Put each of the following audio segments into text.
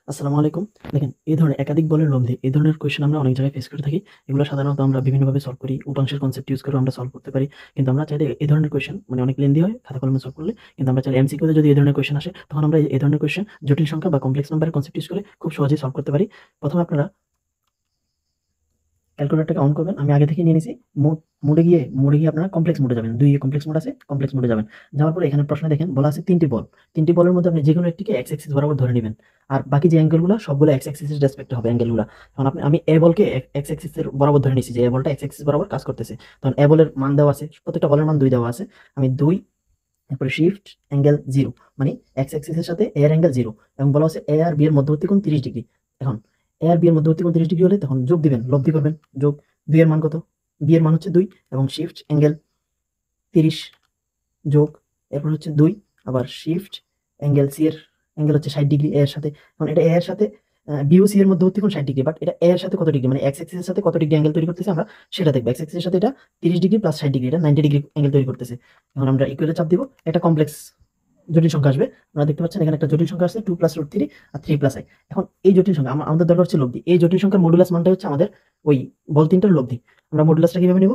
আসসালামু আলাইকুম। দেখেন, এই ধরনের একাধিক বলের লব্ধি, এই ধরনের কোয়েশ্চেন আমরা অনেক জায়গায় ফেস করে থাকি। এগুলো সাধারণত আমরা বিভিন্নভাবে সলভ করি। উপাংশের কনসেপ্ট ইউজ করেও আমরা সলভ করতে পারি। কিন্তু আমরা চাইলে এই ধরনের কোয়েশ্চেন মানে অনেক লেন্দি হয় খাতা কলমে সলভ করলে। কিন্তু আমরা চাইলে এমসিকিউ তে যদি এই ধরনের কোয়েশ্চেন আসে, তখন আমরা এই ধরনের কোয়েশ্চেন জটিল সংখ্যা বা কমপ্লেক্স নাম্বারের কনসেপ্ট ইউজ করে খুব সহজেই সলভ করতে পারি। প্রথমে আপনারা ক্যালকুলেটরটাকে অন করবেন। আমি আগে থেকেই নিয়ে নিছি। মোডে গিয়ে আপনারা কমপ্লেক্স মোডে যাবেন। ২ এ কমপ্লেক্স মোড আছে, কমপ্লেক্স মোডে যাবেন। যাওয়ার পরে এখানে প্রশ্নে দেখেন বলা আছে ৩ টি বল। ৩ টি বলের মধ্যে আপনি যেকোনো একটিকে এক্স অ্যাক্সিস বরাবর ধরে নিবেন। আর বাকি যে অ্যাঙ্গেলগুলা সবগুলো এক্স অ্যাক্সিস এর রেসপেক্টে হবে অ্যাঙ্গেলগুলা। এখন আমি এ বলকে এক্স অ্যাক্সিস এর বরাবর ধরে নিছি যে এ বলটা এক্স অ্যাক্সিস বরাবর কাজ করতেছে। তখন এ বলের মান দেওয়া আছে, প্রত্যেকটা বলের মান ২ দেওয়া আছে। আমি ২ তারপরে শিফট অ্যাঙ্গেল ০ মানে এক্স অ্যাক্সিস এর সাথে এ এর অ্যাঙ্গেল ০ এবং বলা আছে এ আর বি এর মধ্যবর্তী কোণ ৩০ ডিগ্রি। এখন এ আর বি এর মধ্যবর্তী কোণ ৩০ ডিগ্রি হলে তখন যোগ দিবেন, লব্ধি করবেন। যোগ ২ এর মান কত? বি এর মান হচ্ছে ২ এবং শিফট অ্যাঙ্গেল ৩০ যোগ এরপর হচ্ছে ২ আবার শিফট অ্যাঙ্গেল সি এর অ্যাঙ্গেল হচ্ছে ৬০ ডিগ্রি এ এর সাথে। এখন এটা এ এর সাথে বি ও সি এর মধ্যবর্তী কোণ ৬০ ডিগ্রি, বাট এটা এ এর সাথে কত ডিগ্রি মানে এক্স অ্যাক্সিস এর সাথে কত ডিগ্রি অ্যাঙ্গেল তৈরি করতেছে আমরা সেটা দেখব। এক্স অ্যাক্সিস এর সাথে এটা ৩০ ডিগ্রি প্লাস ৬০ ডিগ্রি, এটা ৯০ ডিগ্রি অ্যাঙ্গেল তৈরি করতেছে। এখন আমরা ইকুয়ালে চাপ দিব, একটা কমপ্লেক্স জটিল সংখ্যা আসবে। আপনারা দেখতে পাচ্ছেন এখানে একটা জটিল সংখ্যা আছে 2 + √3 আর 3 + i। এখন এই জটিল সংখ্যা আমাদের দরকার হচ্ছে লব্ধি। এই জটিল সংখ্যার মডুলাস মানটাই হচ্ছে আমাদের ওই বল তিনটার লব্ধি। আমরা মডুলাসটা কিভাবে নিব?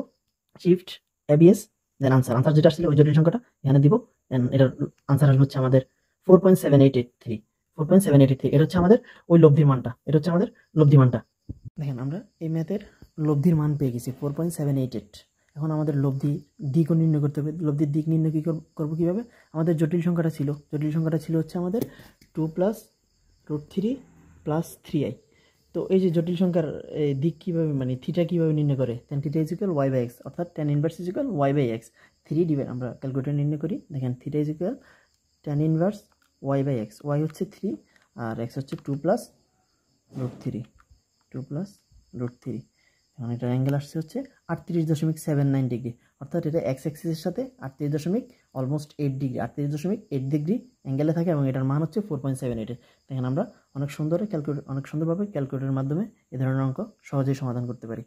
শিফট এবিএস দেন আনসার যেটা আসলে ওই জটিল সংখ্যাটা এখানে দিব। দেন এটার আনসার আসবে হচ্ছে আমাদের 4.7883। 4.7883 এটা হচ্ছে আমাদের ওই লব্ধির মানটা। এটা হচ্ছে আমাদের লব্ধি মানটা। দেখেন, আমরা এই ম্যাথের লব্ধির মান পেয়ে গেছি 4.788। এখন আমাদের লব্ধি দিকও নির্ণয় করতে হবে। লব্ধির দিক নির্ণয় করবো কীভাবে? আমাদের জটিল সংখ্যাটা ছিল হচ্ছে আমাদের 2 + √3 + 3i। তো এই যে জটিল সংখ্যার দিক কীভাবে মানে থিটা কীভাবে নির্ণয় করে? tan θ = y/x, অর্থাৎ tan ইনভার্স = y/x। 3 ডিভাইড আমরা ক্যালকুলেটর নির্ণয় করি। দেখেন θ = tan ইনভার্স y/x। y হচ্ছে 3 আর x হচ্ছে 2 + √3। 2 + √3। এখন এটার অ্যাঙ্গেল আসছে হচ্ছে 38.79 ডিগ্রি, অর্থাৎ এটা এক্স অ্যাক্সিসের সাথে 38 দশমিক অলমোস্ট 8 ডিগ্রি 38.8 ডিগ্রি অ্যাঙ্গেলে থাকে এবং এটার মান হচ্ছে 4.78। দেখেন আমরা অনেক সুন্দরভাবে ক্যালকুলেটরের মাধ্যমে এ ধরনের অঙ্ক সহজেই সমাধান করতে পারি।